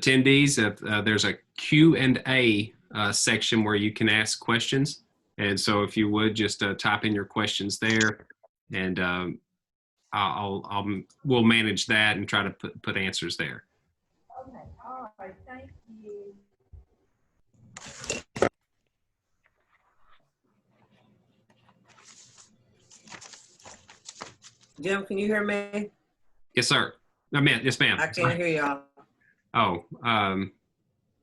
attendees, there's a Q&A section where you can ask questions. And so if you would just type in your questions there, and we'll manage that and try to put answers there. Okay, all right, thank you. Jim, can you hear me? Yes, sir. No, ma'am. Yes, ma'am. I can't hear y'all. Oh,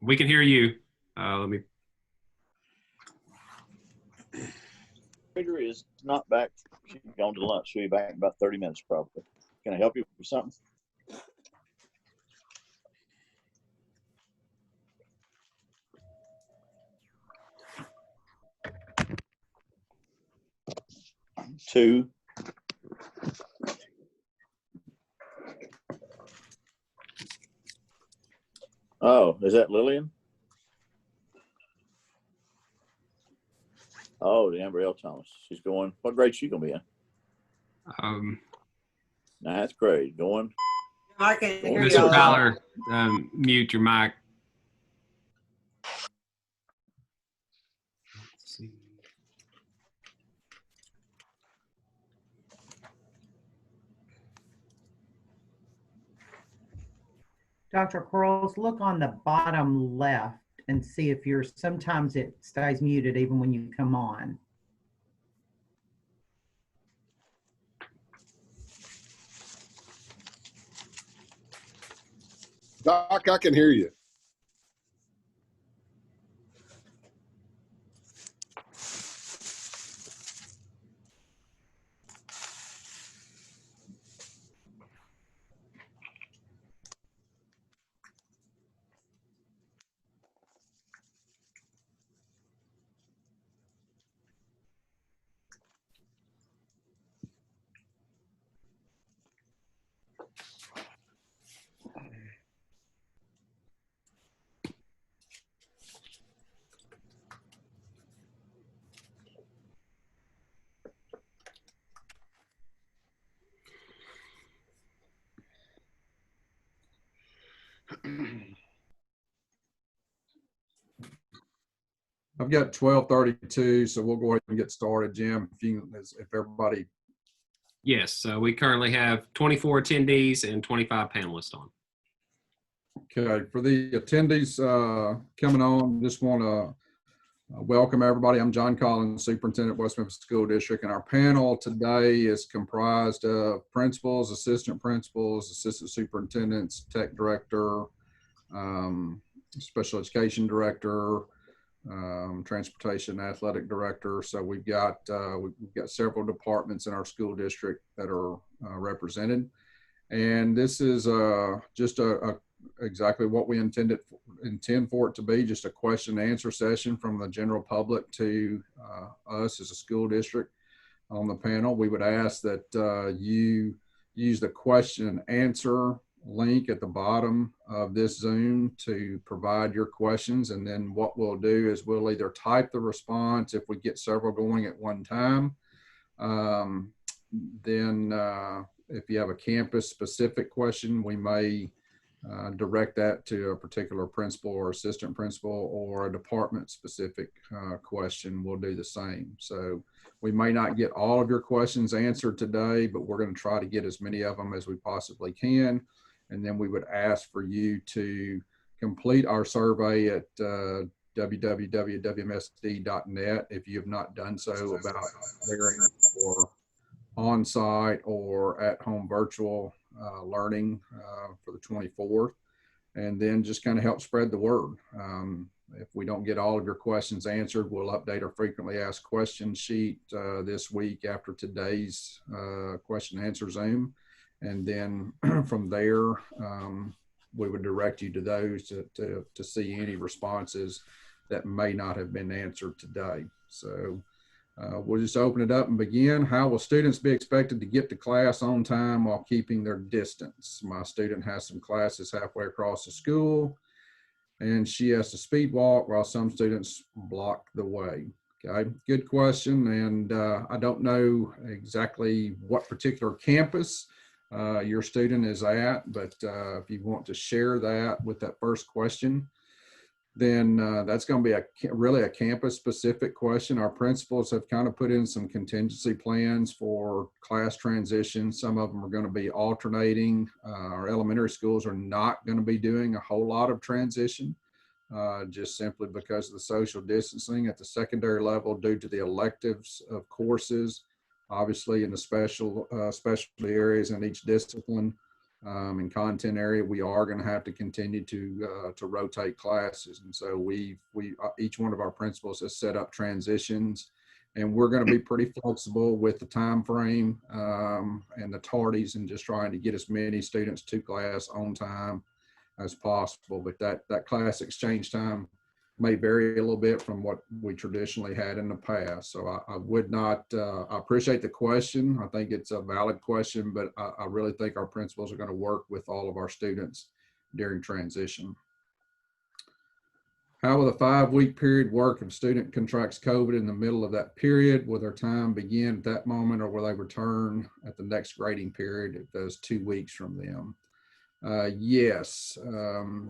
we can hear you. Let me. Trader is not back. She's gone to lunch. She'll be back in about 30 minutes probably. Can I help you with something? Two. Oh, is that Lillian? Oh, the Amber L. Thomas. She's going. What grade is she gonna be in? Ninth grade. Going. I can't hear Mr. y'all. Tyler, mute your mic. Let's see. Dr. Quarles, look on the bottom left and see if sometimes it stays muted even when you come on. Doc, I can hear you. I've got 12:32, so we'll go ahead and get started, Jim. If everybody. Yes, we currently have 24 attendees and 25 panelists on. Okay, for the attendees coming on, just want to welcome everybody. I'm John Collins, Superintendent, West Memphis School District, and our panel today is comprised of principals, assistant principals, assistant superintendents, tech director, special education director, transportation athletic director. So we've got several departments in our school district that are represented, and this is just exactly what we intend for it to be, just a question and answer session from the general public to us as a school district. On the panel, we would ask that you use the question and answer link at the bottom of this Zoom to provide your questions, and then what we'll do is we'll either type the response if we get several going at one time. Then if you have a campus specific question, we may direct that to a particular principal or assistant principal, or a department specific question. We'll do the same. So we may not get all of your questions answered today, but we're going to try to get as many of them as we possibly can. And then we would ask for you to complete our survey at www.wmsd.net if you have not done so, about preparing for on-site or at-home virtual learning for the 24th, and then just kind of help spread the word. If we don't get all of your questions answered, we'll update our frequently asked questions sheet this week after today's question and answer Zoom. And then from there, we would direct you to those to see any responses that may not have been answered today. So we'll just open it up and begin. How will students be expected to get to class on time while keeping their distance? My student has some classes halfway across the school, and she has to speed walk while some students block the way. Okay, good question. And I don't know exactly what particular campus your student is at, but if you want to share that with that first question, then that's going to be really a campus specific question. Our principals have kind of put in some contingency plans for class transition. Some of them are going to be alternating. Our elementary schools are not going to be doing a whole lot of transition, just simply because of the social distancing. At the secondary level, due to the electives of courses, obviously in the specialty areas in each discipline, and content area, we are going to have to continue to rotate classes. And so each one of our principals has set up transitions, and we're going to be pretty flexible with the time frame and the tardies, and just trying to get as many students to class on time as possible. But that class exchange time may vary a little bit from what we traditionally had in the past. So I would not, I appreciate the question. I think it's a valid question, but I really think our principals are going to work with all of our students during transition. How will the 5-week period work if a student contracts COVID in the middle of that period? Will their time begin at that moment, or will they return at the next grading period if those 2 weeks from them? Yes.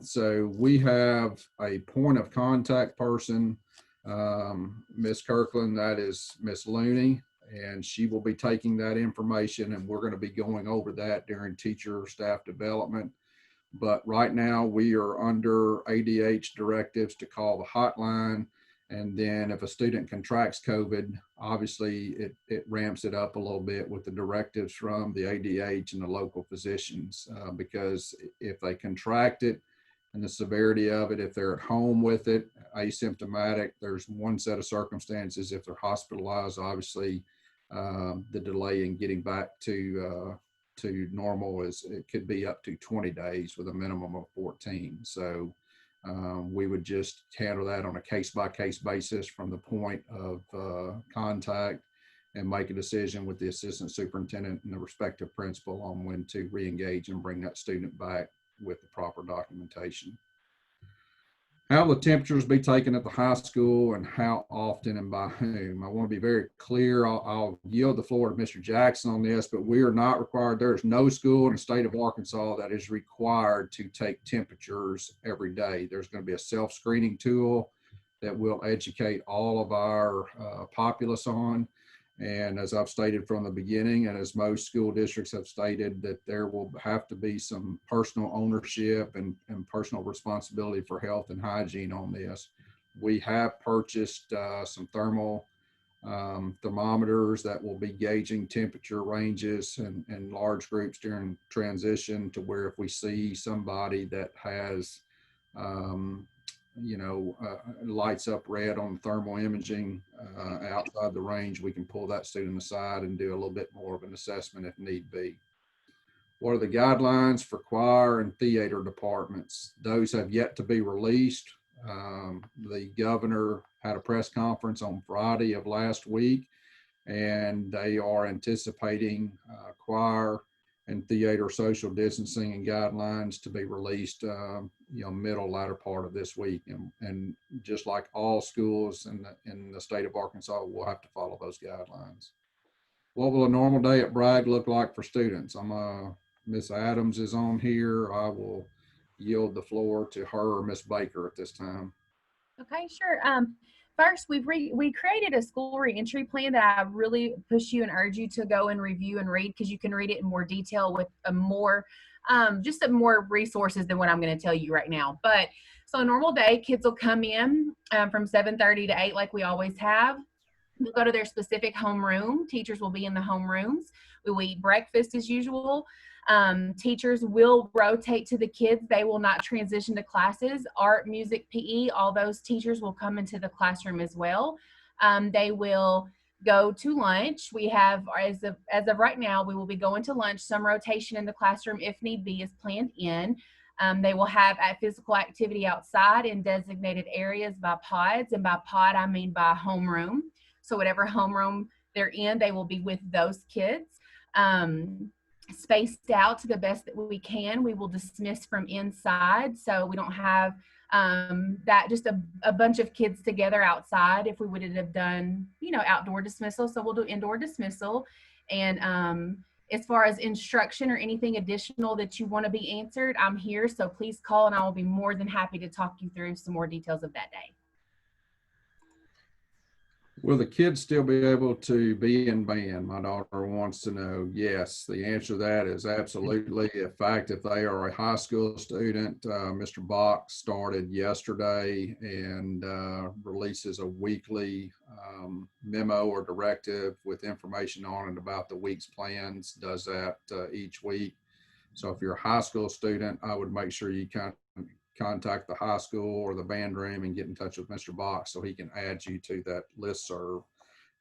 So we have a point of contact person, Miss Kirkland, that is Miss Looney, and she will be taking that information, and we're going to be going over that during teacher staff development. But right now we are under ADH directives to call the hotline. And then if a student contracts COVID, obviously it ramps it up a little bit with the directives from the ADH and the local physicians, because if they contract it and the severity of it, if they're at home with it, asymptomatic, there's one set of circumstances. If they're hospitalized, obviously the delay in getting back to normal it could be up to 20 days with a minimum of 14. So we would just handle that on a case-by-case basis from the point of contact, and make a decision with the assistant superintendent and the respective principal on when to re-engage and bring that student back with the proper documentation. How will the temperatures be taken at the high school, and how often and by whom? I want to be very clear. I'll yield the floor to Mr. Jackson on this, but we are not required. There is no school in the state of Arkansas that is required to take temperatures every day. There's going to be a self-screening tool that will educate all of our populace on. And as I've stated from the beginning, and as most school districts have stated, that there will have to be some personal ownership and personal responsibility for health and hygiene on this. We have purchased some thermal thermometers that will be gauging temperature ranges in large groups during transition, to where if we see somebody that has lights up red on thermal imaging outside the range, we can pull that student aside and do a little bit more of an assessment if need be. What are the guidelines for choir and theater departments? Those have yet to be released. The governor had a press conference on Friday of last week, and they are anticipating choir and theater social distancing and guidelines to be released, latter part of this week. And just like all schools in the state of Arkansas, we'll have to follow those guidelines. What will a normal day at Bragg look like for students? Miss Adams is on here. I will yield the floor to her or Miss Baker at this time. Okay, sure. First, we created a school reentry plan that I really push you and urge you to go and review and read, because you can read it in more detail with more resources than what I'm going to tell you right now. But so a normal day, kids will come in from 7:30 to 8 like we always have. They'll go to their specific homeroom. Teachers will be in the homerooms. We will eat breakfast as usual. Teachers will rotate to the kids. They will not transition to classes. Art, music, PE, all those teachers will come into the classroom as well. They will go to lunch. We have, as of right now, we will be going to lunch. Some rotation in the classroom, if need be, is planned in. They will have physical activity outside in designated areas by pods, and by pod, I mean by homeroom. So whatever homeroom they're in, they will be with those kids. Spaced out to the best that we can. We will dismiss from inside, so we don't have that just a bunch of kids together outside if we would have done outdoor dismissal. So we'll do indoor dismissal, and as far as instruction or anything additional that you want to be answered, I'm here. So please call and I will be more than happy to talk you through some more details of that day. Will the kids still be able to be in band? My daughter wants to know. Yes, the answer to that is absolutely. In fact, if they are a high school student, Mr. Bach started yesterday and releases a weekly memo or directive with information on it about the week's plans, does that each week. So if you're a high school student, I would make sure you contact the high school or the band room and get in touch with Mr. Box so he can add you to that listserv.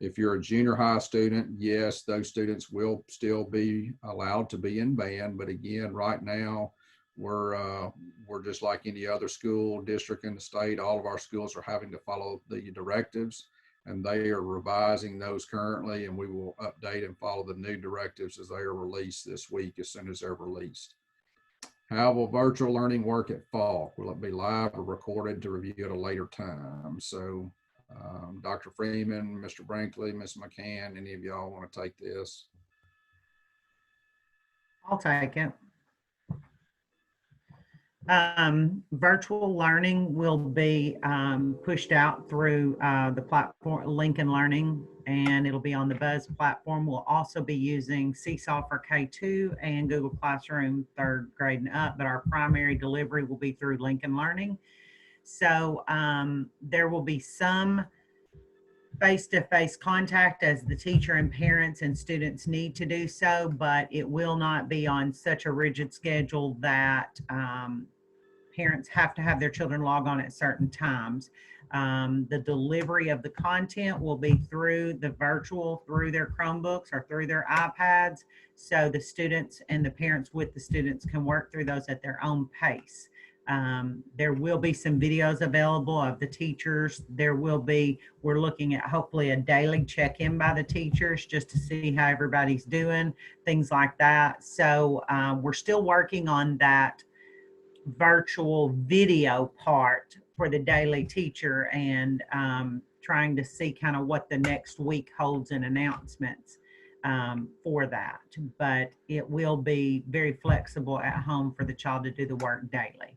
If you're a junior high student, yes, those students will still be allowed to be in band. But again, right now, we're just like any other school district in the state. All of our schools are having to follow the directives, and they are revising those currently, and we will update and follow the new directives as they are released this week as soon as they're released. How will virtual learning work at Falk? Will it be live or recorded to review at a later time? So Dr. Freeman, Mr. Brinkley, Ms. McCann, any of y'all want to take this? I'll take it. Virtual learning will be pushed out through the platform Lincoln Learning, and it'll be on the Buzz platform. We'll also be using Seesaw for K2 and Google Classroom 3rd grade and up, but our primary delivery will be through Lincoln Learning. So there will be some face-to-face contact as the teacher and parents and students need to do so, but it will not be on such a rigid schedule that parents have to have their children log on at certain times. The delivery of the content will be through the virtual, through their Chromebooks or through their iPads, so the students and the parents with the students can work through those at their own pace. There will be some videos available of the teachers. There will be, we're looking at hopefully a daily check-in by the teachers just to see how everybody's doing, things like that. So we're still working on that virtual video part for the daily teacher and trying to see kind of what the next week holds in announcements for that. But it will be very flexible at home for the child to do the work daily.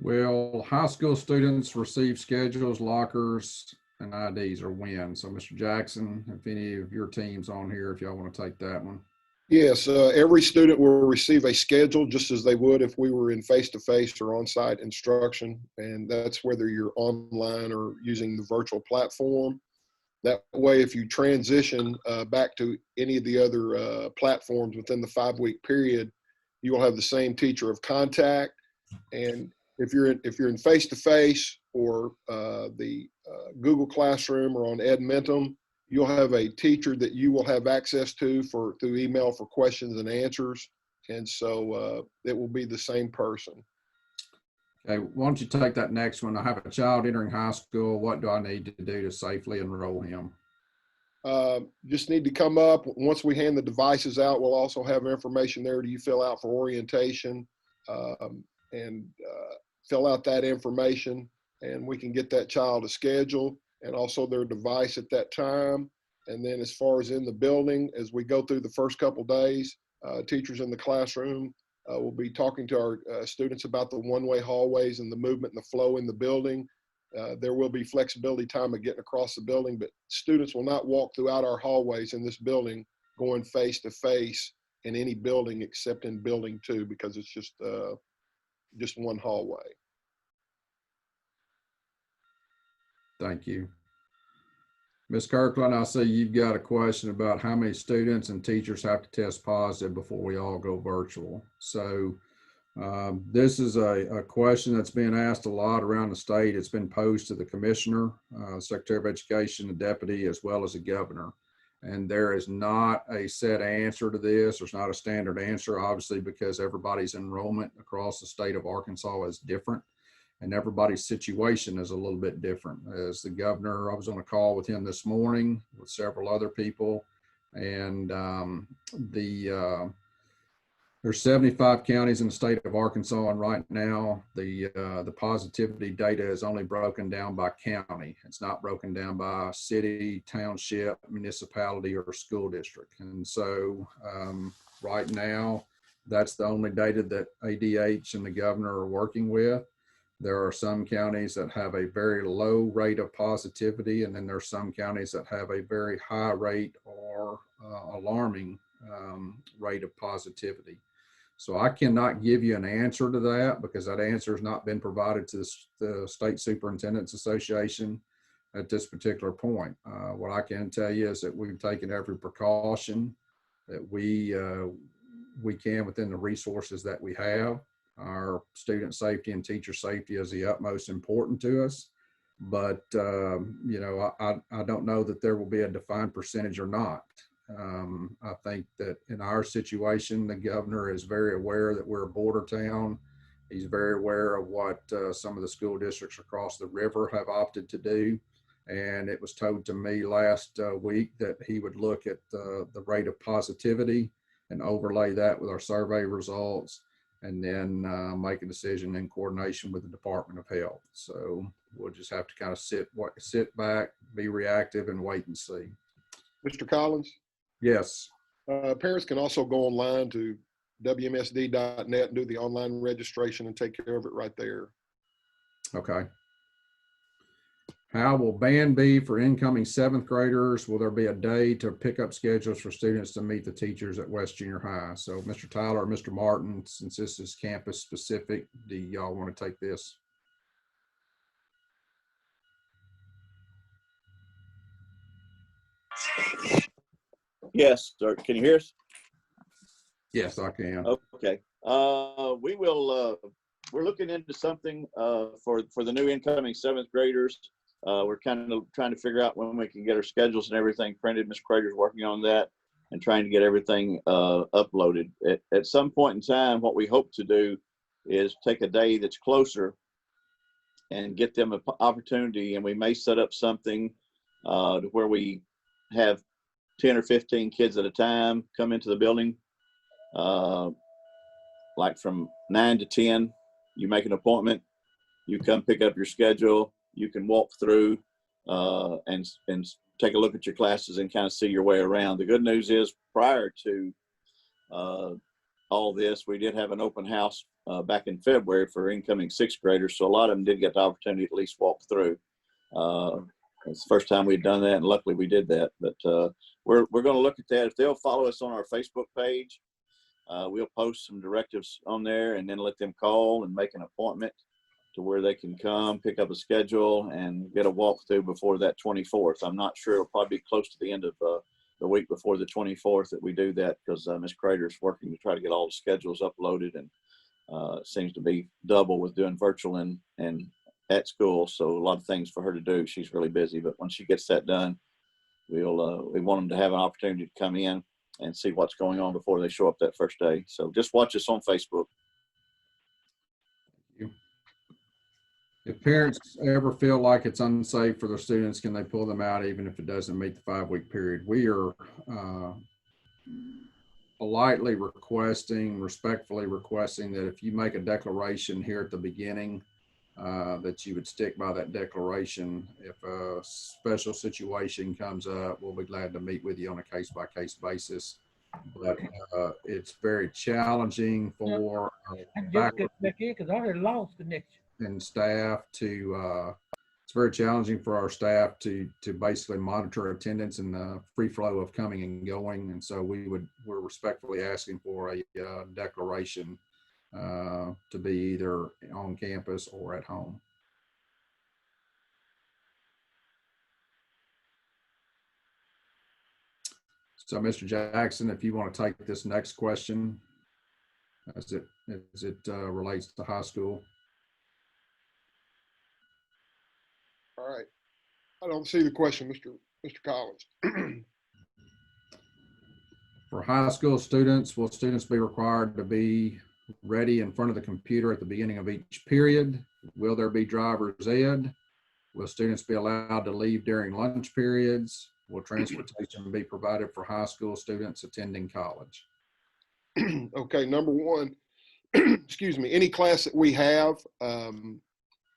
Will high school students receive schedules, lockers, and IDs, or when? So Mr. Jackson, if any of your team's on here, if y'all want to take that one. Yes, every student will receive a schedule just as they would if we were in face-to-face or on-site instruction. And that's whether you're online or using the virtual platform. That way, if you transition back to any of the other platforms within the 5-week period, you will have the same teacher of contact. And if you're in face-to-face or the Google Classroom or on Edmentum, you'll have a teacher that you will have access to through email for questions and answers. And so it will be the same person. Okay, why don't you take that next one? I have a child entering high school. What do I need to do to safely enroll him? Just need to come up. Once we hand the devices out, we'll also have information there. Do you fill out for orientation? And fill out that information, and we can get that child a schedule and also their device at that time. And then as far as in the building, as we go through the first couple days, teachers in the classroom will be talking to our students about the one-way hallways and the movement and the flow in the building. There will be flexibility time of getting across the building, but students will not walk throughout our hallways in this building going face-to-face in any building except in building 2, because it's just one hallway. Thank you. Ms. Kirkland, I see you've got a question about how many students and teachers have to test positive before we all go virtual. So this is a question that's being asked a lot around the state. It's been posed to the commissioner, Secretary of Education, the deputy, as well as the governor. And there is not a set answer to this. There's not a standard answer, obviously, because everybody's enrollment across the state of Arkansas is different. And everybody's situation is a little bit different. As the governor, I was on a call with him this morning with several other people, and There's 75 counties in the state of Arkansas, and right now the positivity data is only broken down by county. It's not broken down by city, township, municipality, or school district. And so right now, that's the only data that ADH and the governor are working with. There are some counties that have a very low rate of positivity, and then there are some counties that have a very high rate or alarming rate of positivity. So I cannot give you an answer to that because that answer has not been provided to the State Superintendents Association at this particular point. What I can tell you is that we've taken every precaution that we can within the resources that we have. Our student safety and teacher safety is the utmost important to us. But, you know, I don't know that there will be a defined percentage or not. I think that in our situation, the governor is very aware that we're a border town. He's very aware of what some of the school districts across the river have opted to do. And it was told to me last week that he would look at the rate of positivity and overlay that with our survey results, and then make a decision in coordination with the Department of Health. So we'll just have to kind of sit back, be reactive, and wait and see. Mr. Collins? Yes. Parents can also go online to WMSD.net and do the online registration and take care of it right there. Okay. How will band be for incoming 7th graders? Will there be a day to pick up schedules for students to meet the teachers at West Junior High? So Mr. Tyler or Mr. Martin, since this is campus specific, do y'all want to take this? Yes, sir. Can you hear us? Yes, I can. Okay. We will, we're looking into something for the new incoming 7th graders. We're kind of trying to figure out when we can get our schedules and everything printed. Ms. Crater's working on that and trying to get everything uploaded. At some point in time, what we hope to do is take a day that's closer and get them an opportunity, and we may set up something to where we have 10 or 15 kids at a time come into the building. Like from 9 to 10, you make an appointment, you come pick up your schedule, you can walk through and take a look at your classes and kind of see your way around. The good news is prior to all this, we did have an open house back in February for incoming 6th graders. So a lot of them did get the opportunity to at least walk through. It's the first time we'd done that, and luckily we did that. But we're going to look at that. If they'll follow us on our Facebook page, we'll post some directives on there and then let them call and make an appointment to where they can come, pick up a schedule, and get a walkthrough before that 24th. I'm not sure. It'll probably be close to the end of the week before the 24th that we do that, because Ms. Crater's working to try to get all the schedules uploaded, and it seems to be double with doing virtual and at school. So a lot of things for her to do. She's really busy, but when she gets that done, we want them to have an opportunity to come in and see what's going on before they show up that first day. So just watch us on Facebook. If parents ever feel like it's unsafe for their students, can they pull them out even if it doesn't meet the 5-week period? We are politely requesting, respectfully requesting that if you make a declaration here at the beginning, that you would stick by that declaration. If a special situation comes up, we'll be glad to meet with you on a case-by-case basis. But it's very challenging for and staff to it's very challenging for our staff to basically monitor attendance and the free flow of coming and going. And so we're respectfully asking for a declaration to be either on campus or at home. So Mr. Jackson, if you want to take this next question as it relates to high school. All right. I don't see the question, Mr. Collins. For high school students, will students be required to be ready in front of the computer at the beginning of each period? Will there be driver's ed? Will students be allowed to leave during lunch periods? Will transportation be provided for high school students attending college? Okay, number one, excuse me, any class that we have,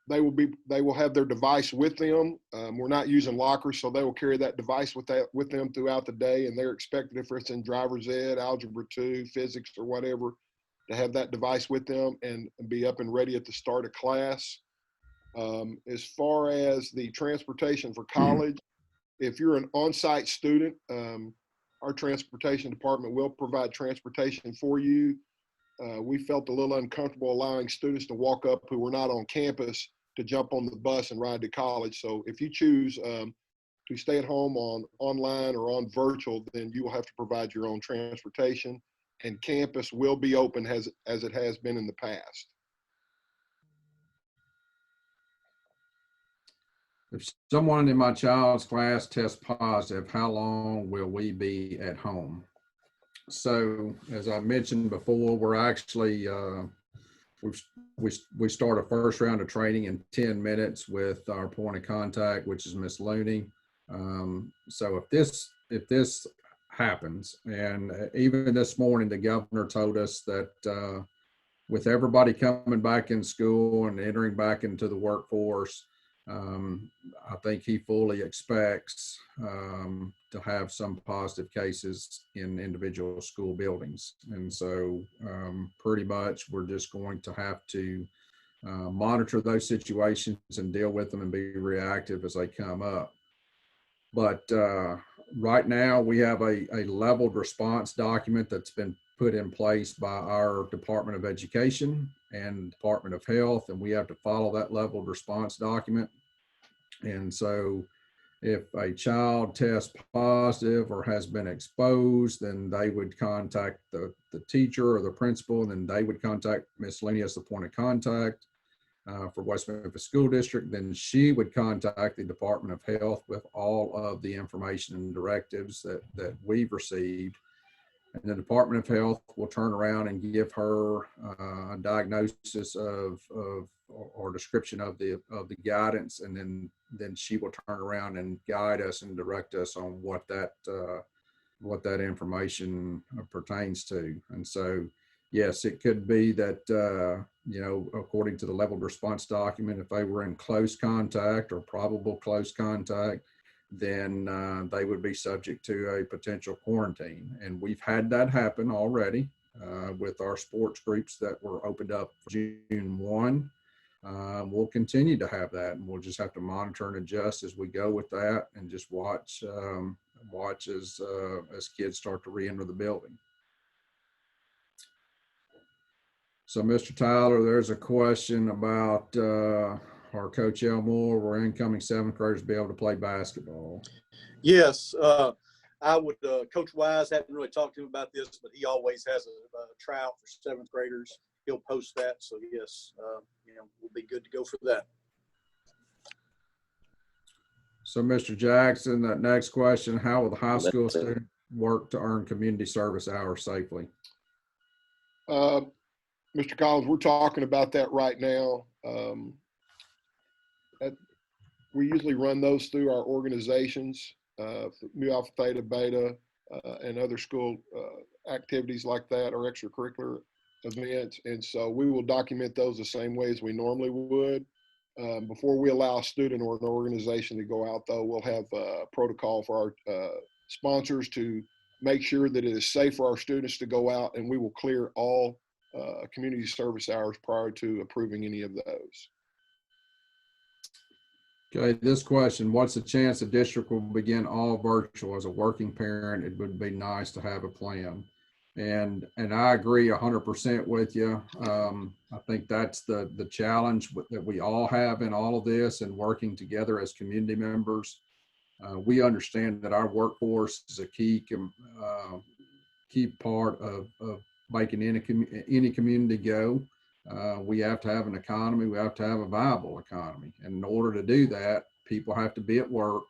they will have their device with them. We're not using lockers, so they will carry that device with them throughout the day, and they're expected, if it's in driver's ed, algebra 2, physics, or whatever, to have that device with them and be up and ready at the start of class. As far as the transportation for college, if you're an on-site student, our transportation department will provide transportation for you. We felt a little uncomfortable allowing students to walk up who were not on campus to jump on the bus and ride to college. So if you choose to stay at home online or on virtual, then you will have to provide your own transportation, and campus will be open as it has been in the past. If someone in my child's class tests positive, how long will we be at home? So as I mentioned before, we're actually, we start a first round of training in 10 minutes with our point of contact, which is Miss Looney. So if this happens, and even this morning, the governor told us that with everybody coming back in school and entering back into the workforce, I think he fully expects to have some positive cases in individual school buildings. And so pretty much we're just going to have to monitor those situations and deal with them and be reactive as they come up. But right now we have a leveled response document that's been put in place by our Department of Education and Department of Health, and we have to follow that leveled response document. And so if a child tests positive or has been exposed, then they would contact the teacher or the principal, and then they would contact Ms. Looney as the point of contact for West Memphis School District. Then she would contact the Department of Health with all of the information and directives that we've received. And the Department of Health will turn around and give her a diagnosis or description of the guidance, and then she will turn around and guide us and direct us on what that information pertains to. And so, yes, it could be that according to the leveled response document, if they were in close contact or probable close contact, then they would be subject to a potential quarantine. And we've had that happen already with our sports groups that were opened up June 1. We'll continue to have that, and we'll just have to monitor and adjust as we go with that, and just watch as kids start to re-enter the building. So, Mr. Tyler, there's a question about our Coach Elmore, will incoming 7th graders be able to play basketball? Yes, I would. Coach Wise hadn't really talked to him about this, but he always has a tryout for 7th graders. He'll post that. So yes, we'll be good to go for that. So, Mr. Jackson, that next question: how will the high school student work to earn community service hours safely? Mr. Collins, we're talking about that right now. We usually run those through our organizations, Mu Alpha Theta Beta, and other school activities like that, or extracurricular events. And so we will document those the same way as we normally would. Before we allow a student or an organization to go out, though, we'll have a protocol for our sponsors to make sure that it is safe for our students to go out, and we will clear all community service hours prior to approving any of those. Okay, this question: what's the chance the district will begin all virtual? As a working parent, it would be nice to have a plan. And I agree 100% with you. I think that's the challenge that we all have in all of this, and working together as community members. We understand that our workforce is a key part of making any community go. We have to have an economy. We have to have a viable economy. And in order to do that, people have to be at work,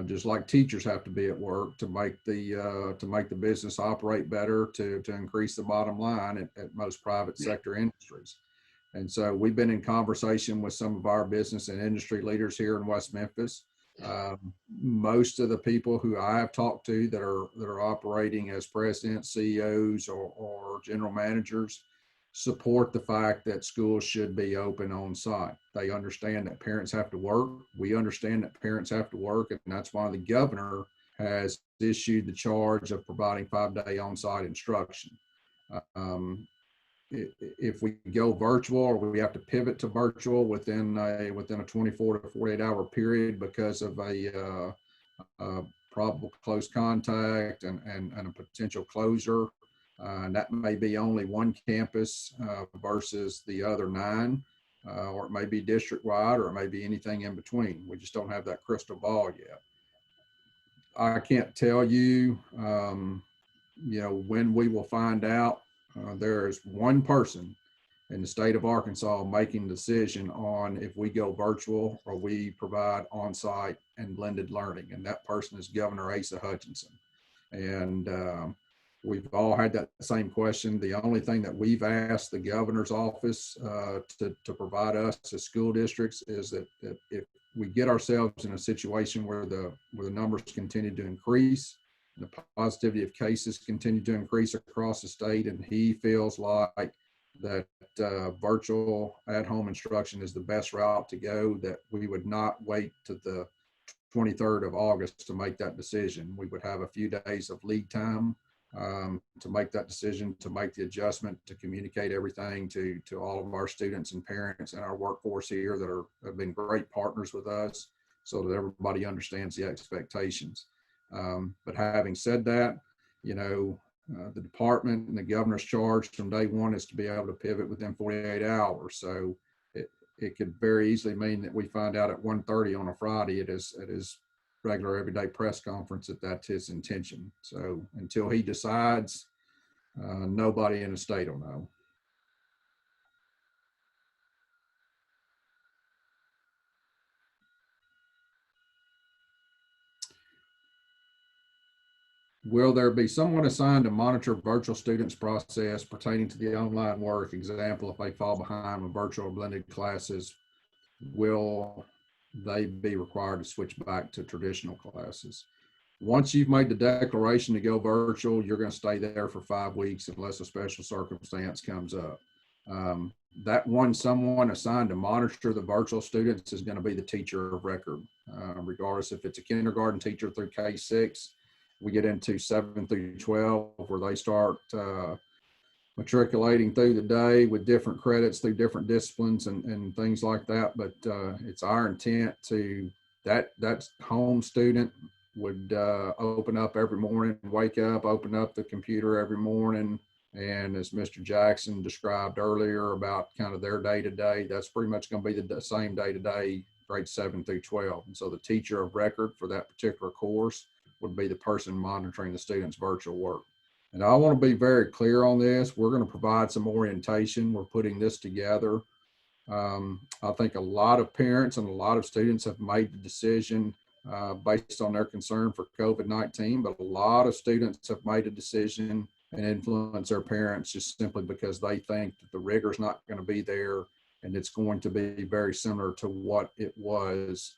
just like teachers have to be at work to make the business operate better, to increase the bottom line at most private sector industries. And so we've been in conversation with some of our business and industry leaders here in West Memphis. Most of the people who I have talked to that are operating as presidents, CEOs, or general managers support the fact that schools should be open on site. They understand that parents have to work. We understand that parents have to work, and that's why the governor has issued the charge of providing 5-day on-site instruction. If we go virtual, or we have to pivot to virtual within a 24 to 48 hour period because of a probable close contact and a potential closure, and that may be only one campus versus the other 9, or it may be district-wide, or it may be anything in between. We just don't have that crystal ball yet. I can't tell you, when we will find out. There is one person in the state of Arkansas making the decision on if we go virtual or we provide on-site and blended learning, and that person is Governor Asa Hutchinson. And we've all had that same question. The only thing that we've asked the governor's office to provide us as school districts is that if we get ourselves in a situation where the numbers continue to increase, the positivity of cases continue to increase across the state, and he feels like that virtual at-home instruction is the best route to go, that we would not wait to the 23rd of August to make that decision. We would have a few days of lead time to make that decision, to make the adjustment, to communicate everything to all of our students and parents and our workforce here that have been great partners with us, so that everybody understands the expectations. But having said that, the department and the governor's charge from day one is to be able to pivot within 48 hours. So it could very easily mean that we find out at 1:30 on a Friday at his regular everyday press conference that that's his intention. So until he decides, nobody in the state will know. Will there be someone assigned to monitor virtual students' process pertaining to the online work? Example, if they fall behind with virtual or blended classes, will they be required to switch back to traditional classes? Once you've made the declaration to go virtual, you're going to stay there for 5 weeks unless a special circumstance comes up. That someone assigned to monitor the virtual students is going to be the teacher of record, regardless if it's a kindergarten teacher through K-6. We get into 7 through 12 where they start matriculating through the day with different credits through different disciplines and things like that. But it's our intent to that home student would open up every morning, wake up, open up the computer every morning. And as Mr. Jackson described earlier about kind of their day-to-day, that's pretty much going to be the same day-to-day, grades 7 through 12. And so the teacher of record for that particular course would be the person monitoring the students' virtual work. And I want to be very clear on this. We're going to provide some orientation. We're putting this together. I think a lot of parents and a lot of students have made the decision based on their concern for COVID-19, but a lot of students have made a decision and influence their parents just simply because they think that the rigor is not going to be there and it's going to be very similar to what it was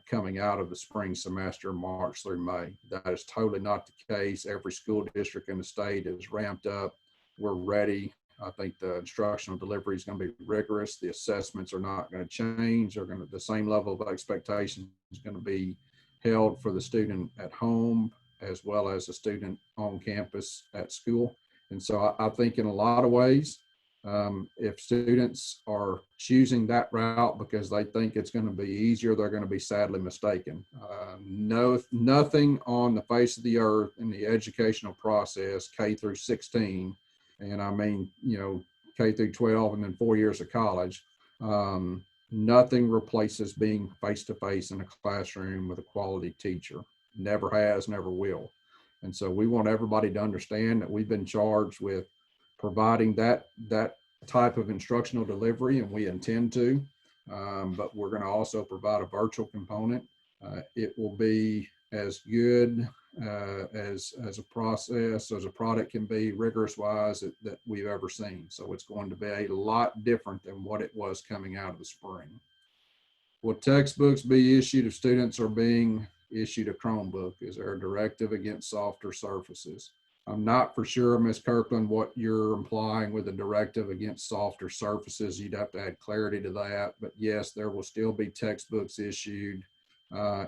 coming out of the spring semester, March through May. That is totally not the case. Every school district in the state is ramped up. We're ready. I think the instructional delivery is going to be rigorous. The assessments are not going to change. The same level of expectation is going to be held for the student at home as well as the student on campus at school. And so I think in a lot of ways, if students are choosing that route because they think it's going to be easier, they're going to be sadly mistaken. Nothing on the face of the earth in the educational process, K through 16, and I mean, K through 12 and then 4 years of college, nothing replaces being face-to-face in a classroom with a quality teacher. Never has, never will. And so we want everybody to understand that we've been charged with providing that type of instructional delivery, and we intend to, but we're going to also provide a virtual component. It will be as good as a process, as a product can be rigorous wise that we've ever seen. So it's going to be a lot different than what it was coming out of the spring. Will textbooks be issued if students are being issued a Chromebook? Is there a directive against softer surfaces? I'm not for sure, Ms. Kirkland, what you're implying with a directive against softer surfaces. You'd have to add clarity to that. But yes, there will still be textbooks issued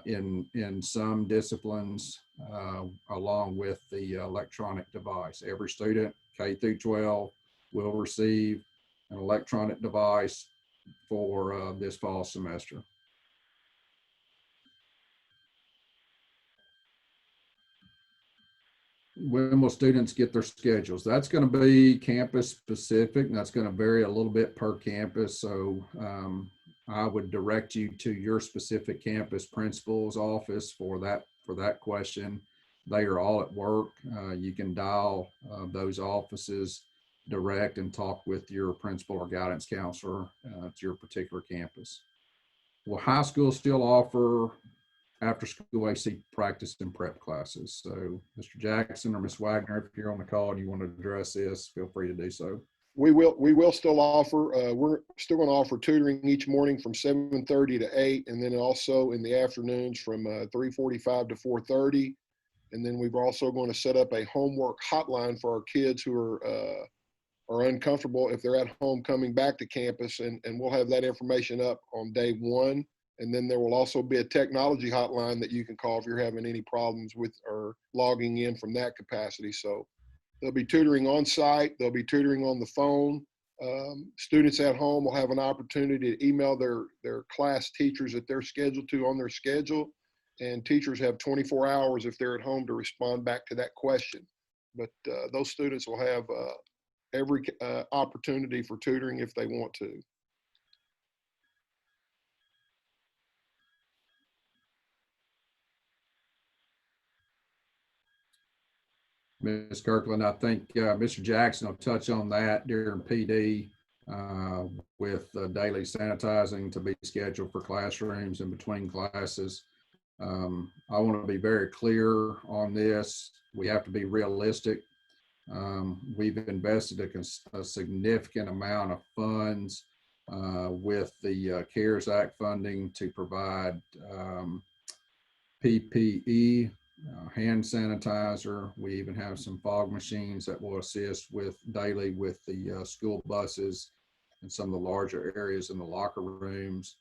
in some disciplines along with the electronic device. Every student, K through 12, will receive an electronic device for this fall semester. When will students get their schedules? That's going to be campus specific, and that's going to vary a little bit per campus. So I would direct you to your specific campus principal's office for that question. They are all at work. You can dial those offices direct and talk with your principal or guidance counselor at your particular campus. Will high school still offer after school AC practice and prep classes? So Mr. Jackson or Ms. Wagner, if you're on the call and you want to address this, feel free to do so. We will still offer, we're still going to offer tutoring each morning from 7:30 to 8, and then also in the afternoons from 3:45 to 4:30. And then we're also going to set up a homework hotline for our kids who are uncomfortable if they're at home coming back to campus, and we'll have that information up on day one. And then there will also be a technology hotline that you can call if you're having any problems with or logging in from that capacity. So there'll be tutoring on site. There'll be tutoring on the phone. Students at home will have an opportunity to email their class teachers that they're scheduled to on their schedule. And teachers have 24 hours if they're at home to respond back to that question. But those students will have every opportunity for tutoring if they want to. Ms. Kirkland, I think Mr. Jackson will touch on that during PD with daily sanitizing to be scheduled for classrooms and between classes. I want to be very clear on this. We have to be realistic. We've invested a significant amount of funds with the CARES Act funding to provide PPE, hand sanitizer. We even have some fog machines that will assist with daily with the school buses and some of the larger areas in the locker rooms.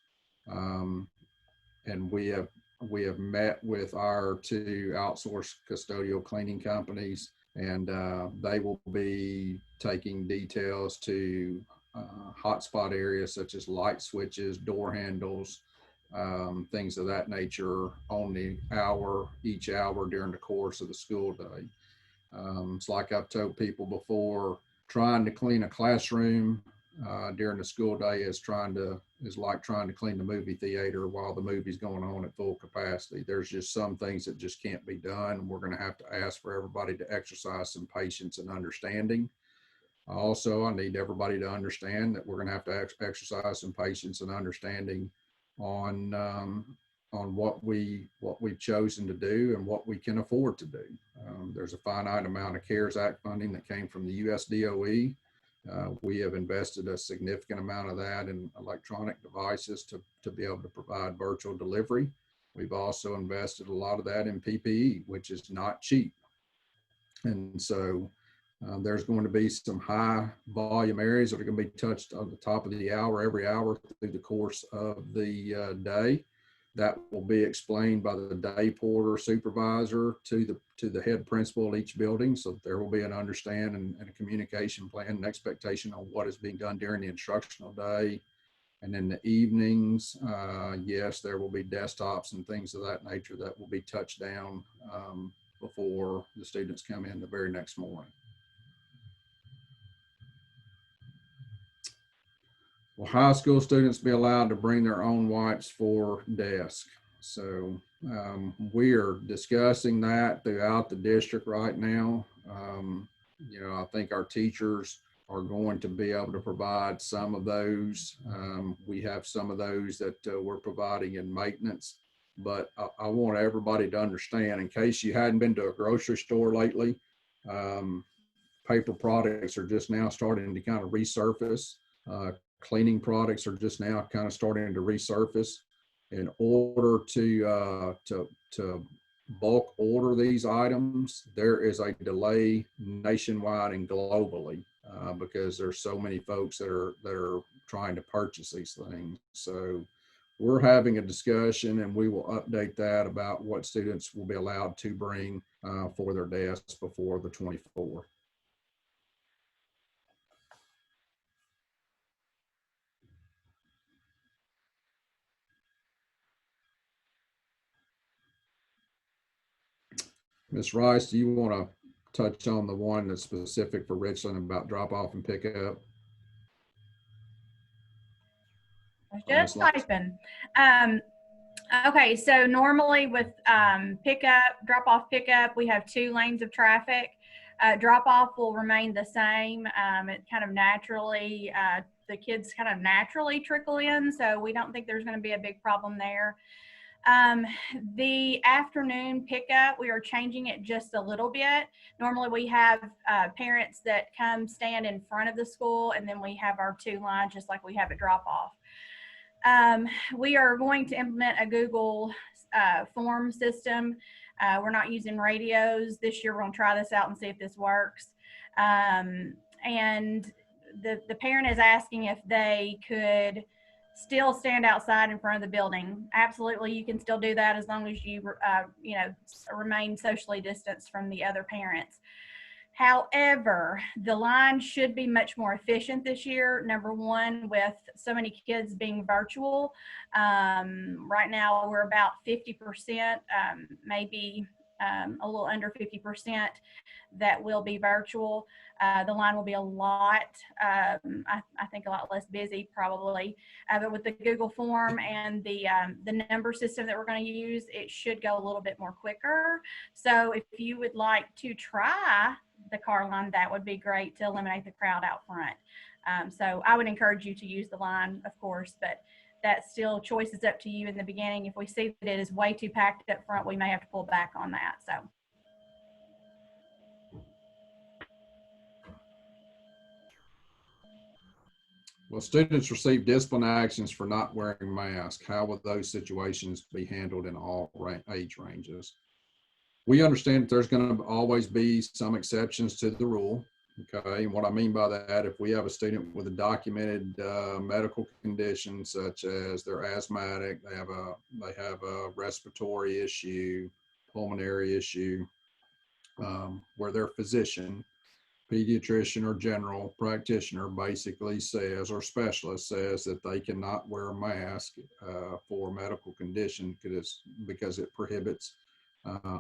And we have met with our two outsourced custodial cleaning companies, and they will be taking details to hotspot areas such as light switches, door handles, things of that nature on the each hour during the course of the school day. It's like I've told people before, trying to clean a classroom during the school day is like trying to clean the movie theater while the movie's going on at full capacity. There's just some things that just can't be done. We're going to have to ask for everybody to exercise some patience and understanding. Also, I need everybody to understand that we're going to have to exercise some patience and understanding on what we've chosen to do and what we can afford to do. There's a finite amount of CARES Act funding that came from the USDOE. We have invested a significant amount of that in electronic devices to be able to provide virtual delivery. We've also invested a lot of that in PPE, which is not cheap. And so there's going to be some high volume areas that are going to be touched on the top of the hour, every hour through the course of the day. That will be explained by the day porter supervisor to the head principal of each building. So there will be an understanding and a communication plan and expectation on what is being done during the instructional day. And in the evenings, yes, there will be desktops and things of that nature that will be touched down before the students come in the very next morning. Will high school students be allowed to bring their own wipes for desk? So we are discussing that throughout the district right now. I think our teachers are going to be able to provide some of those. We have some of those that we're providing in maintenance, but I want everybody to understand, in case you hadn't been to a grocery store lately, paper products are just now starting to kind of resurface. Cleaning products are just now kind of starting to resurface. in order to bulk order these items, there is a delay nationwide and globally because there's so many folks that are trying to purchase these things. So we're having a discussion, and we will update that about what students will be allowed to bring for their desks before the 24th. Ms. Rice, do you want to touch on the one that's specific for Richland about drop off and pick up? I was just typing. Okay, so normally with drop off pickup, we have 2 lanes of traffic. Drop off will remain the same. It kind of naturally, the kids kind of naturally trickle in, so we don't think there's going to be a big problem there. The afternoon pickup, we are changing it just a little bit. Normally we have parents that come stand in front of the school, and then we have our 2 lines just like we have at drop off. We are going to implement a Google form system. We're not using radios this year. We're going to try this out and see if this works. And the parent is asking if they could still stand outside in front of the building. Absolutely, you can still do that as long as you remain socially distanced from the other parents. However, the line should be much more efficient this year. Number one, with so many kids being virtual. Right now we're about 50%, maybe a little under 50% that will be virtual. The line will be a lot, I think a lot less busy probably, but with the Google form and the number system that we're going to use, it should go a little bit more quicker. So if you would like to try the car line, that would be great to eliminate the crowd out front. So I would encourage you to use the line, of course, but that still choice is up to you in the beginning. If we see that it is way too packed up front, we may have to pull back on that. So. Well, students receive discipline actions for not wearing masks. How will those situations be handled in all age ranges? We understand that there's going to always be some exceptions to the rule. Okay, and what I mean by that, if we have a student with a documented medical condition, such as they're asthmatic, they have a respiratory issue, pulmonary issue, where their physician, pediatrician or general practitioner basically says, or specialist says, that they cannot wear a mask for a medical condition because it prohibits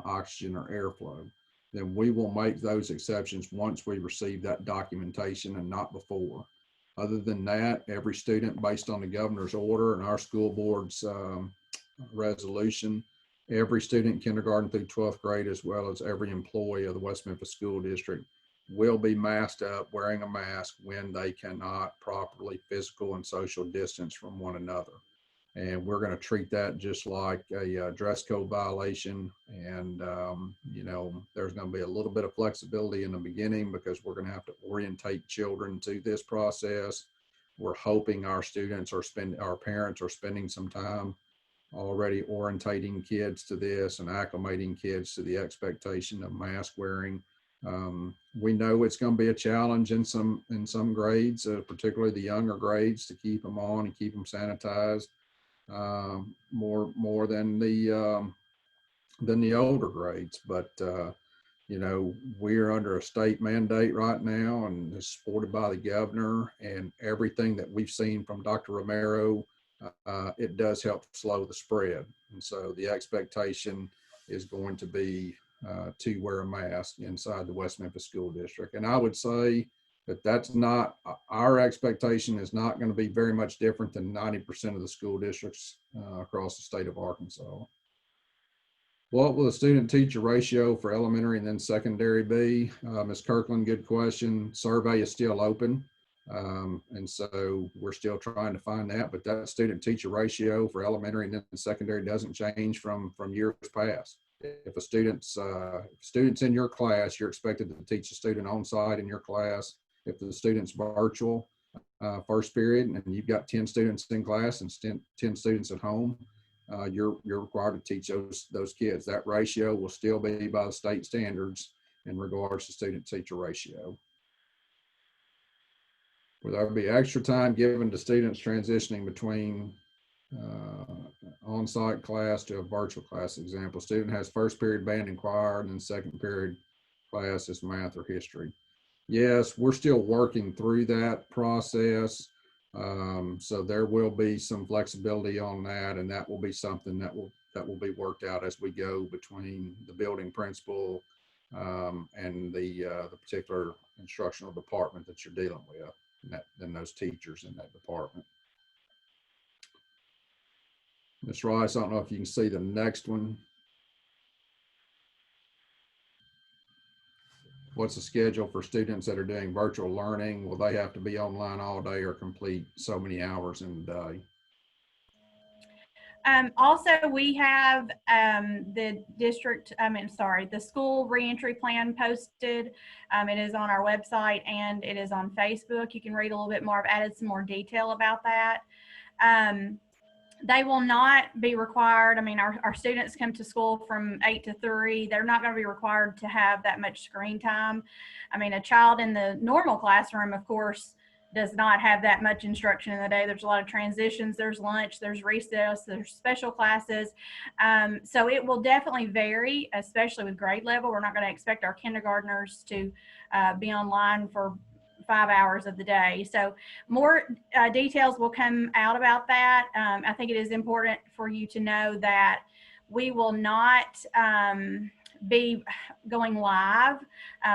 oxygen or airflow, then we will make those exceptions once we receive that documentation and not before. Other than that, every student, based on the governor's order and our school board's resolution, every student kindergarten through 12th grade, as well as every employee of the West Memphis School District, will be masked up, wearing a mask when they cannot properly physical and social distance from one another. And we're going to treat that just like a dress code violation. And, there's going to be a little bit of flexibility in the beginning because we're going to have to orientate children to this process. We're hoping our parents are spending some time already orientating kids to this and acclimating kids to the expectation of mask wearing. We know it's going to be a challenge in some grades, particularly the younger grades, to keep them on and keep them sanitized. More than the older grades, but we're under a state mandate right now, and it's supported by the governor, and everything that we've seen from Dr. Romero, it does help slow the spread. And so the expectation is going to be to wear a mask inside the West Memphis School District. And I would say that's not, our expectation is not going to be very much different than 90% of the school districts across the state of Arkansas. What will the student-teacher ratio for elementary and then secondary be? Ms. Kirkland, good question. Survey is still open. And so we're still trying to find that, but that student-teacher ratio for elementary and then secondary doesn't change from years past. If a student's in your class, you're expected to teach a student on site in your class. If the student's virtual first period and you've got 10 students in class and 10 students at home, you're required to teach those kids. That ratio will still be by the state standards in regards to student-teacher ratio. Will there be extra time given to students transitioning between on-site class to a virtual class? Example, student has first period band and choir, and then second period class is math or history. Yes, we're still working through that process. So there will be some flexibility on that, and that will be something that will be worked out as we go between the building principal and the particular instructional department that you're dealing with, and those teachers in that department. Ms. Rice, I don't know if you can see the next one. What's the schedule for students that are doing virtual learning? Will they have to be online all day or complete so many hours in a day? Also, we have the the school reentry plan posted. It is on our website and it is on Facebook. You can read a little bit more. I've added some more detail about that. They will not be required. I mean, our students come to school from 8 to 3. They're not going to be required to have that much screen time. I mean, a child in the normal classroom, of course, does not have that much instruction in the day. There's a lot of transitions, there's lunch, there's recess, there's special classes. So it will definitely vary, especially with grade level. We're not going to expect our kindergartners to be online for 5 hours of the day. So more details will come out about that. I think it is important for you to know that we will not be going live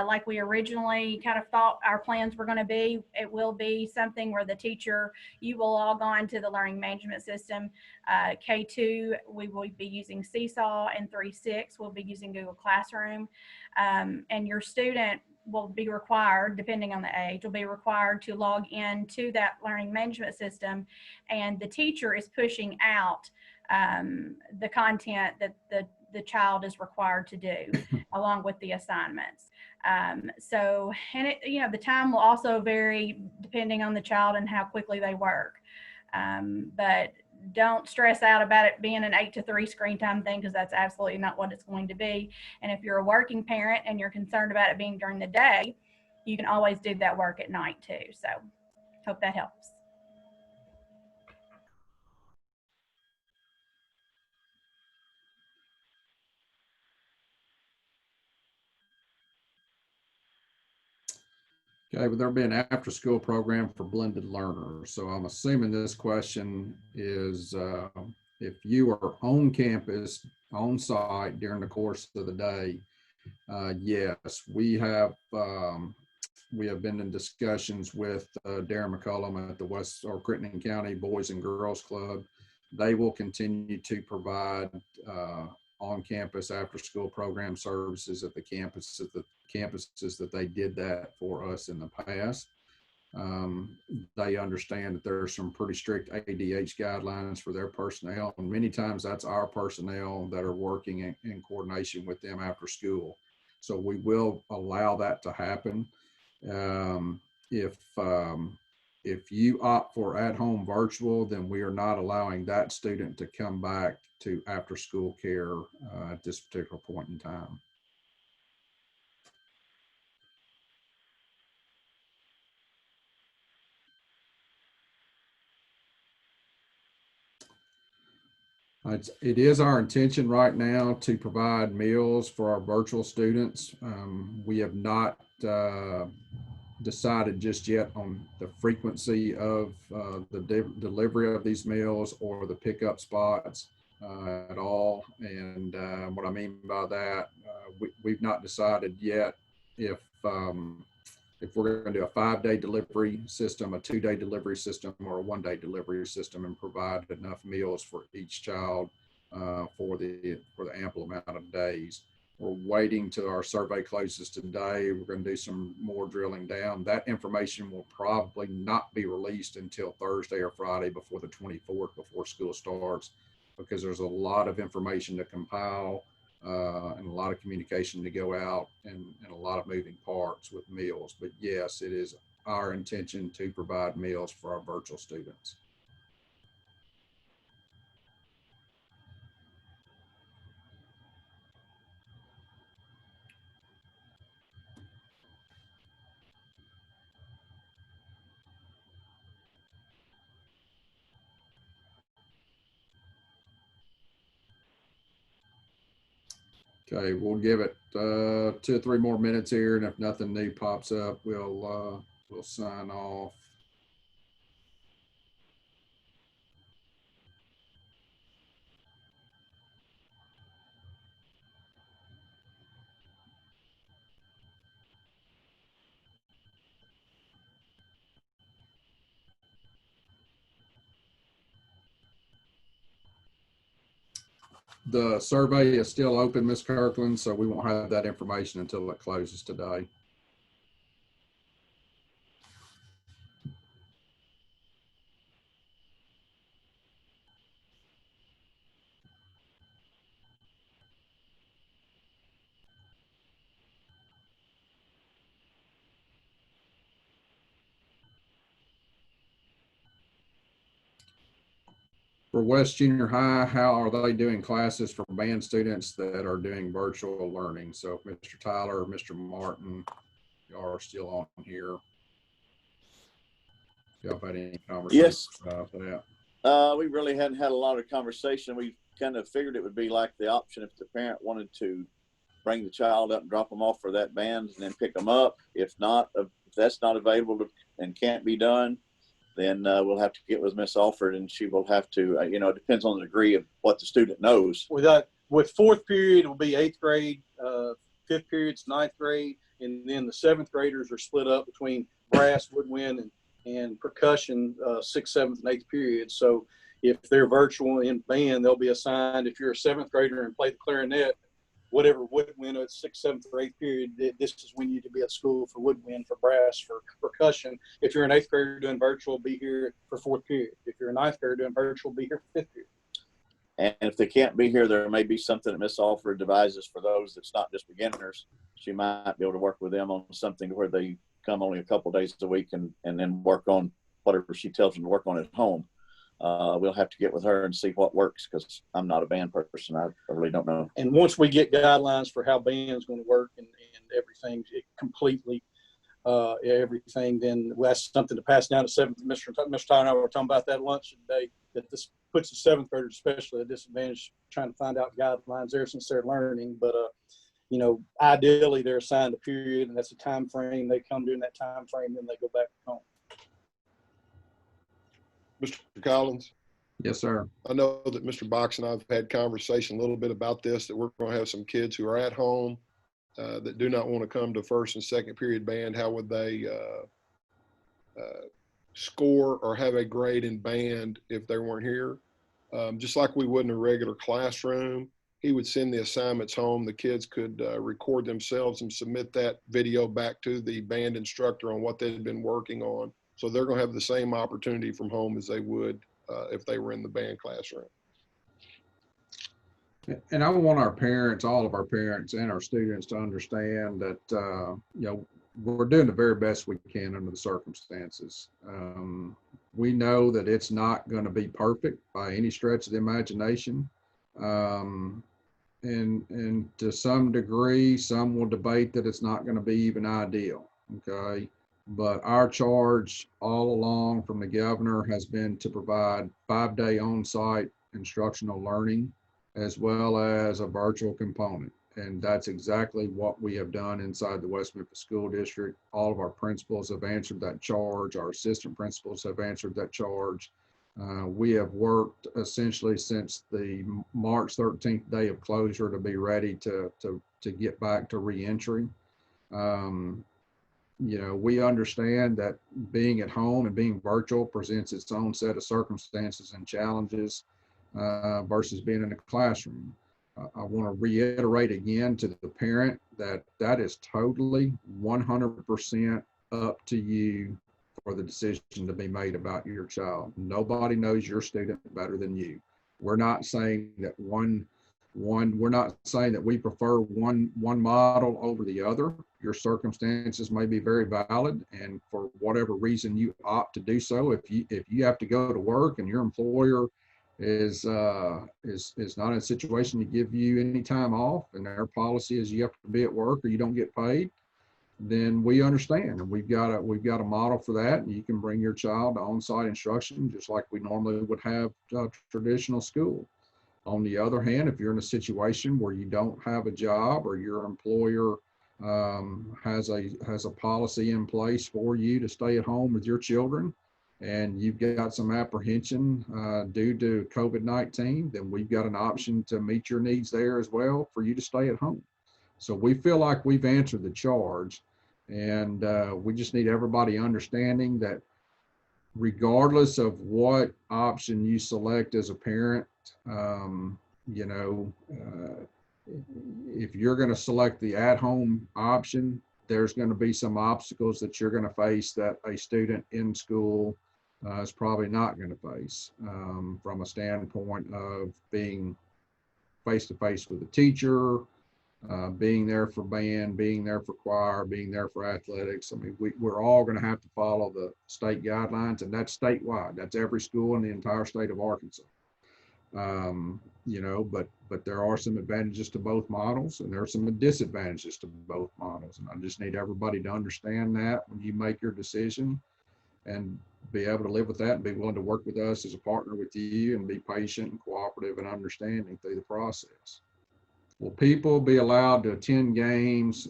like we originally kind of thought our plans were going to be. It will be something where the teacher, you will log on to the learning management system. K2, we will be using Seesaw, and 3-6 will be using Google Classroom. And your student will be required, depending on the age, will be required to log into that learning management system, and the teacher is pushing out the content that the child is required to do along with the assignments. So, and it, you know, the time will also vary depending on the child and how quickly they work. But don't stress out about it being an 8 to 3 screen time thing, because that's absolutely not what it's going to be. And if you're a working parent and you're concerned about it being during the day, you can always do that work at night too. So hope that helps. Okay, will there be an after-school program for blended learners? So I'm assuming this question is if you are on campus, on site during the course of the day, yes, we have been in discussions with Darren McCullum at the West or Crittenden County Boys and Girls Club. They will continue to provide on-campus after-school program services at the campuses that they did that for us in the past. They understand that there are some pretty strict ADH guidelines for their personnel, and many times that's our personnel that are working in coordination with them after school. So we will allow that to happen. If you opt for at-home virtual, then we are not allowing that student to come back to after-school care at this particular point in time. It is our intention right now to provide meals for our virtual students. We have not decided just yet on the frequency of the delivery of these meals or the pickup spots at all. And what I mean by that, we've not decided yet if we're going to do a 5-day delivery system, a 2-day delivery system, or a 1-day delivery system, and provide enough meals for each child for the ample amount of days. We're waiting till our survey closes today. We're going to do some more drilling down. That information will probably not be released until Thursday or Friday before the 24th, before school starts, because there's a lot of information to compile and a lot of communication to go out, and a lot of moving parts with meals. But yes, it is our intention to provide meals for our virtual students. Okay, we'll give it 2 or 3 more minutes here, and if nothing new pops up, we'll sign off. The survey is still open, Ms. Kirkland, so we won't have that information until it closes today. For West Junior High, how are they doing classes for band students that are doing virtual learning? So if Mr. Tyler or Mr. Martin are still on here, y'all had any conversation Yes. about that? We really hadn't had a lot of conversation. We kind of figured it would be like the option if the parent wanted to bring the child up and drop them off for that band and then pick them up. If not, if that's not available and can't be done, then we'll have to get with Miss Alford, and she will have to, it depends on the degree of what the student knows. With fourth period, it will be 8th grade, fifth period's 9th grade, and then the 7th graders are split up between brass, woodwind, and percussion, 6th, 7th, and 8th period. So if they're virtual in band, they'll be assigned. If you're a 7th grader and play the clarinet, whatever woodwind at 6th, 7th, or 8th period, this is when you need to be at school for woodwind, for brass, for percussion. If you're an 8th grader doing virtual, be here for 4th period. If you're a 9th grader doing virtual, be here for 5th period. And if they can't be here, there may be something that Miss Alford devises for those that's not just beginners. She might be able to work with them on something where they come only a couple days a week and then work on whatever she tells them to work on at home. We'll have to get with her and see what works, because I'm not a band person. I really don't know. And once we get guidelines for how band's going to work and everything completely, everything, then that's something to pass down to 7th. Mr. Tyler and I were talking about that at lunch today, that this puts the 7th graders especially at a disadvantage trying to find out guidelines there since they're learning. But, ideally they're assigned a period, and that's a time frame. They come during that time frame, then they go back home. Mr. Collins? Yes, sir. I know that Mr. Box and I've had conversation a little bit about this, that we're going to have some kids who are at home that do not want to come to first and second period band. How would they score or have a grade in band if they weren't here? Just like we would in a regular classroom, he would send the assignments home. The kids could record themselves and submit that video back to the band instructor on what they'd been working on. So they're going to have the same opportunity from home as they would if they were in the band classroom. And I want our parents, all of our parents and our students, to understand that, we're doing the very best we can under the circumstances. We know that it's not going to be perfect by any stretch of the imagination. And to some degree, some will debate that it's not going to be even ideal. Okay. But our charge all along from the governor has been to provide 5-day on-site instructional learning, as well as a virtual component. And that's exactly what we have done inside the West Memphis School District. All of our principals have answered that charge. Our assistant principals have answered that charge. We have worked essentially since the March 13th day of closure to be ready to get back to reentry. We understand that being at home and being virtual presents its own set of circumstances and challenges versus being in a classroom. I want to reiterate again to the parent that is totally 100% up to you for the decision to be made about your child. Nobody knows your student better than you. We're not saying that we're not saying that we prefer one model over the other. Your circumstances may be very valid, and for whatever reason you opt to do so, if you have to go to work and your employer is not in a situation to give you any time off, and their policy is you have to be at work or you don't get paid, then we understand, and we've got a model for that, and you can bring your child to on-site instruction just like we normally would have traditional school. On the other hand, if you're in a situation where you don't have a job or your employer has a policy in place for you to stay at home with your children, and you've got some apprehension due to COVID-19, then we've got an option to meet your needs there as well for you to stay at home. So we feel like we've answered the charge, and we just need everybody understanding that regardless of what option you select as a parent, you know, if you're going to select the at-home option, there's going to be some obstacles that you're going to face that a student in school is probably not going to face from a standpoint of being face-to-face with a teacher, being there for band, being there for choir, being there for athletics. I mean, we're all going to have to follow the state guidelines, and that's statewide. That's every school in the entire state of Arkansas. You know, but there are some advantages to both models, and there are some disadvantages to both models. And I just need everybody to understand that when you make your decision, and be able to live with that and be willing to work with us as a partner with you and be patient and cooperative and understanding through the process. Will people be allowed to attend games,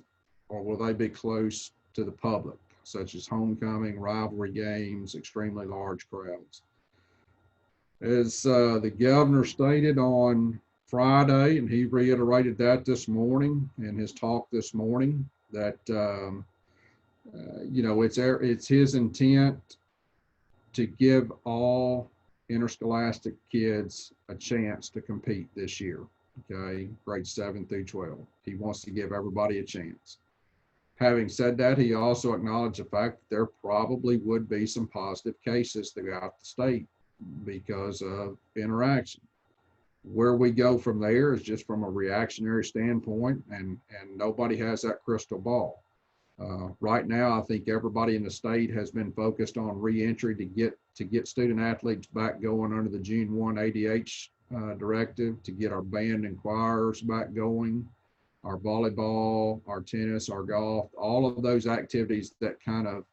or will they be close to the public, such as homecoming, rivalry games, extremely large crowds? As the governor stated on Friday, and he reiterated that this morning in his talk this morning, that you know, it's his intent to give all interscholastic kids a chance to compete this year. Okay, grades 7 through 12. He wants to give everybody a chance. Having said that, he also acknowledged the fact that there probably would be some positive cases throughout the state because of interaction. Where we go from there is just from a reactionary standpoint, and nobody has that crystal ball. Right now, I think everybody in the state has been focused on reentry to get student athletes back going under the June 1 ADH directive, to get our band and choirs back going, our volleyball, our tennis, our golf, all of those activities that kind of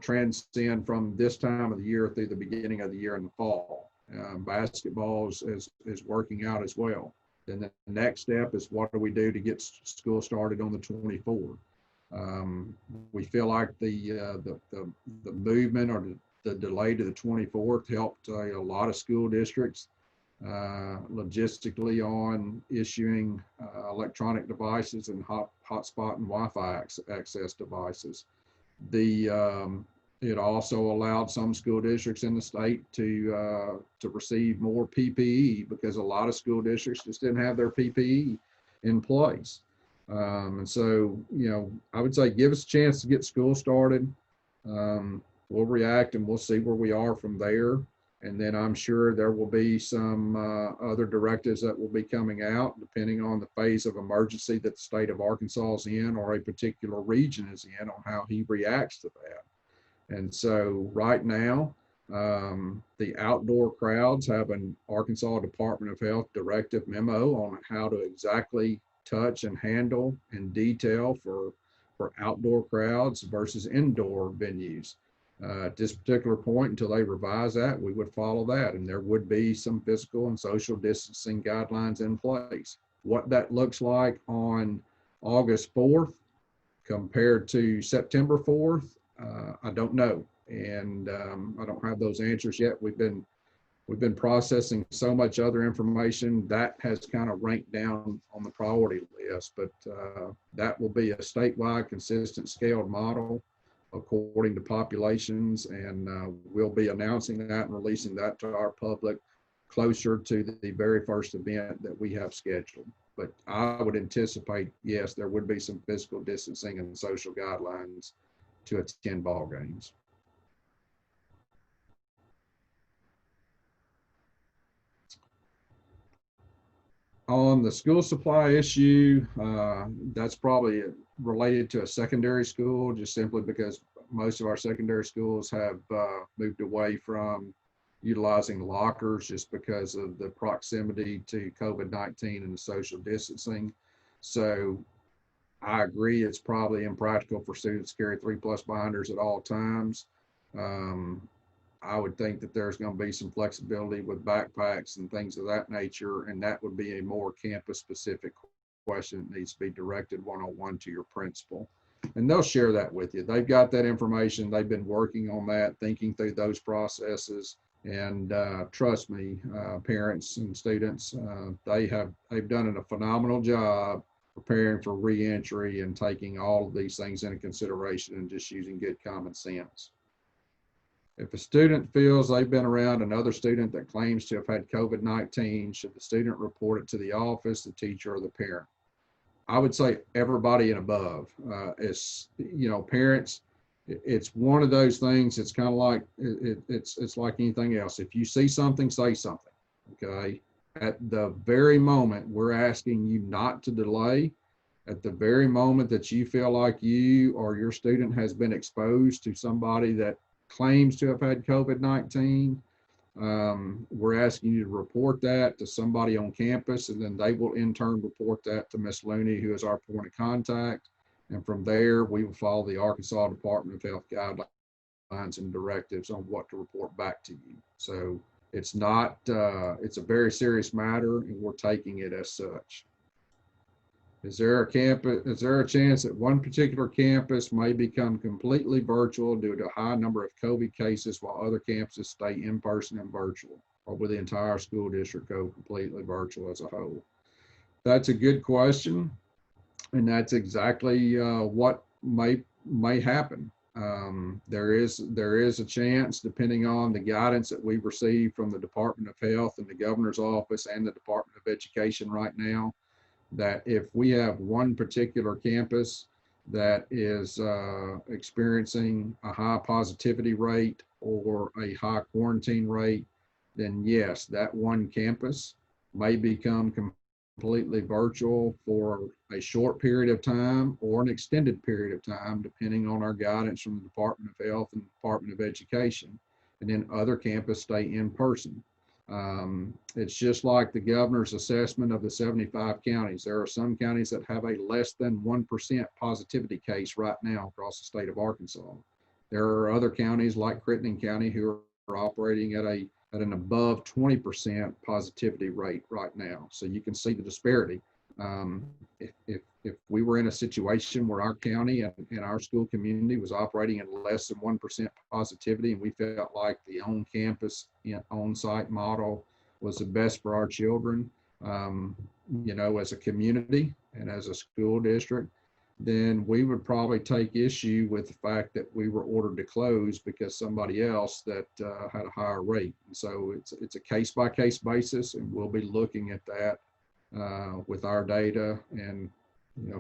transcend from this time of the year through the beginning of the year in the fall. Basketball is working out as well. Then the next step is, what do we do to get school started on the 24th? We feel like the movement or the delay to the 24th helped a lot of school districts logistically on issuing electronic devices and hotspot and Wi-Fi access devices. It also allowed some school districts in the state to receive more PPE, because a lot of school districts just didn't have their PPE in place. And so, you know, I would say give us a chance to get school started. We'll react and we'll see where we are from there. And then I'm sure there will be some other directives that will be coming out depending on the phase of emergency that the state of Arkansas is in, or a particular region is in, on how he reacts to that. And so right now, the outdoor crowds have an Arkansas Department of Health directive memo on how to exactly touch and handle and detail for outdoor crowds versus indoor venues. At this particular point, until they revise that, we would follow that, and there would be some physical and social distancing guidelines in place. What that looks like on August 4th compared to September 4th, I don't know, and I don't have those answers yet. We've been processing so much other information that has kind of ranked down on the priority list, but that will be a statewide consistent scaled model according to populations, and we'll be announcing that and releasing that to our public closer to the very first event that we have scheduled. But I would anticipate, yes, there would be some physical distancing and social guidelines to attend ball games. On the school supply issue, that's probably related to a secondary school, just simply because most of our secondary schools have moved away from utilizing lockers just because of the proximity to COVID-19 and the social distancing. So I agree, it's probably impractical for students to carry 3+ binders at all times. I would think that there's going to be some flexibility with backpacks and things of that nature, and that would be a more campus-specific question that needs to be directed one-on-one to your principal. And they'll share that with you. They've got that information. They've been working on that, thinking through those processes. And trust me, parents and students, they've done a phenomenal job preparing for reentry and taking all of these things into consideration and just using good common sense. If a student feels they've been around another student that claims to have had COVID-19, should the student report it to the office, the teacher, or the parent? I would say everybody and above. It's, parents, it's one of those things. It's kind of like, it's like anything else. If you see something, say something, okay? At the very moment we're asking you not to delay, at the very moment that you feel like you or your student has been exposed to somebody that claims to have had COVID-19, we're asking you to report that to somebody on campus, and then they will in turn report that to Ms. Looney, who is our point of contact. And from there, we will follow the Arkansas Department of Health guidelines and directives on what to report back to you. So it's not, it's a very serious matter, and we're taking it as such. Is there a chance that one particular campus may become completely virtual due to a high number of COVID cases while other campuses stay in person and virtual? Or will the entire school district go completely virtual as a whole? That's a good question. And that's exactly what may happen. There is a chance, depending on the guidance that we've received from the Department of Health and the Governor's Office and the Department of Education right now, that if we have one particular campus that is experiencing a high positivity rate or a high quarantine rate, then yes, that one campus may become completely virtual for a short period of time or an extended period of time, depending on our guidance from the Department of Health and Department of Education. And then other campuses stay in person. It's just like the governor's assessment of the 75 counties. There are some counties that have a less than 1% positivity case right now across the state of Arkansas. There are other counties like Crittenden County who are operating at an above 20% positivity rate right now. So you can see the disparity. If we were in a situation where our county and our school community was operating at less than 1% positivity, and we felt like the on-campus, on-site model was the best for our children, as a community and as a school district, then we would probably take issue with the fact that we were ordered to close because somebody else that had a higher rate. And so it's a case-by-case basis, and we'll be looking at that with our data and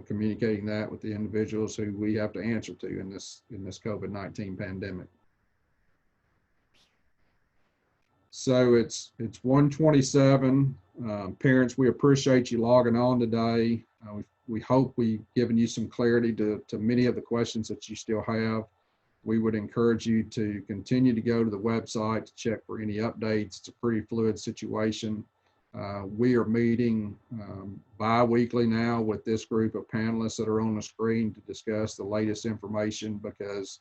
communicating that with the individuals who we have to answer to in this COVID-19 pandemic. So it's 1:27. Parents, we appreciate you logging on today. We hope we've given you some clarity to many of the questions that you still have. We would encourage you to continue to go to the website to check for any updates. It's a pretty fluid situation. We are meeting bi-weekly now with this group of panelists that are on the screen to discuss the latest information, because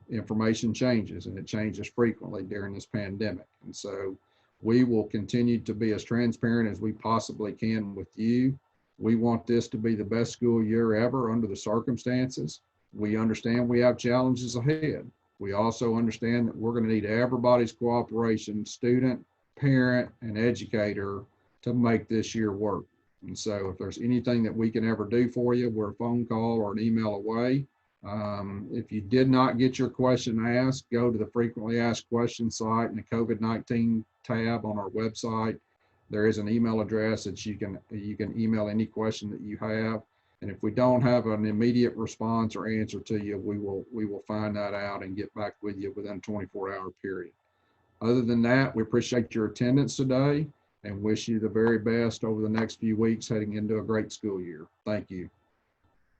information changes, and it changes frequently during this pandemic. And so we will continue to be as transparent as we possibly can with you. We want this to be the best school year ever under the circumstances. We understand we have challenges ahead. We also understand that we're going to need everybody's cooperation, student, parent, and educator, to make this year work. And so if there's anything that we can ever do for you, we're a phone call or an email away. If you did not get your question asked, go to the frequently asked questions site in the COVID-19 tab on our website. There is an email address that you can email any question that you have. And if we don't have an immediate response or answer to you, we will find that out and get back with you within a 24-hour period. Other than that, we appreciate your attendance today and wish you the very best over the next few weeks heading into a great school year. Thank you.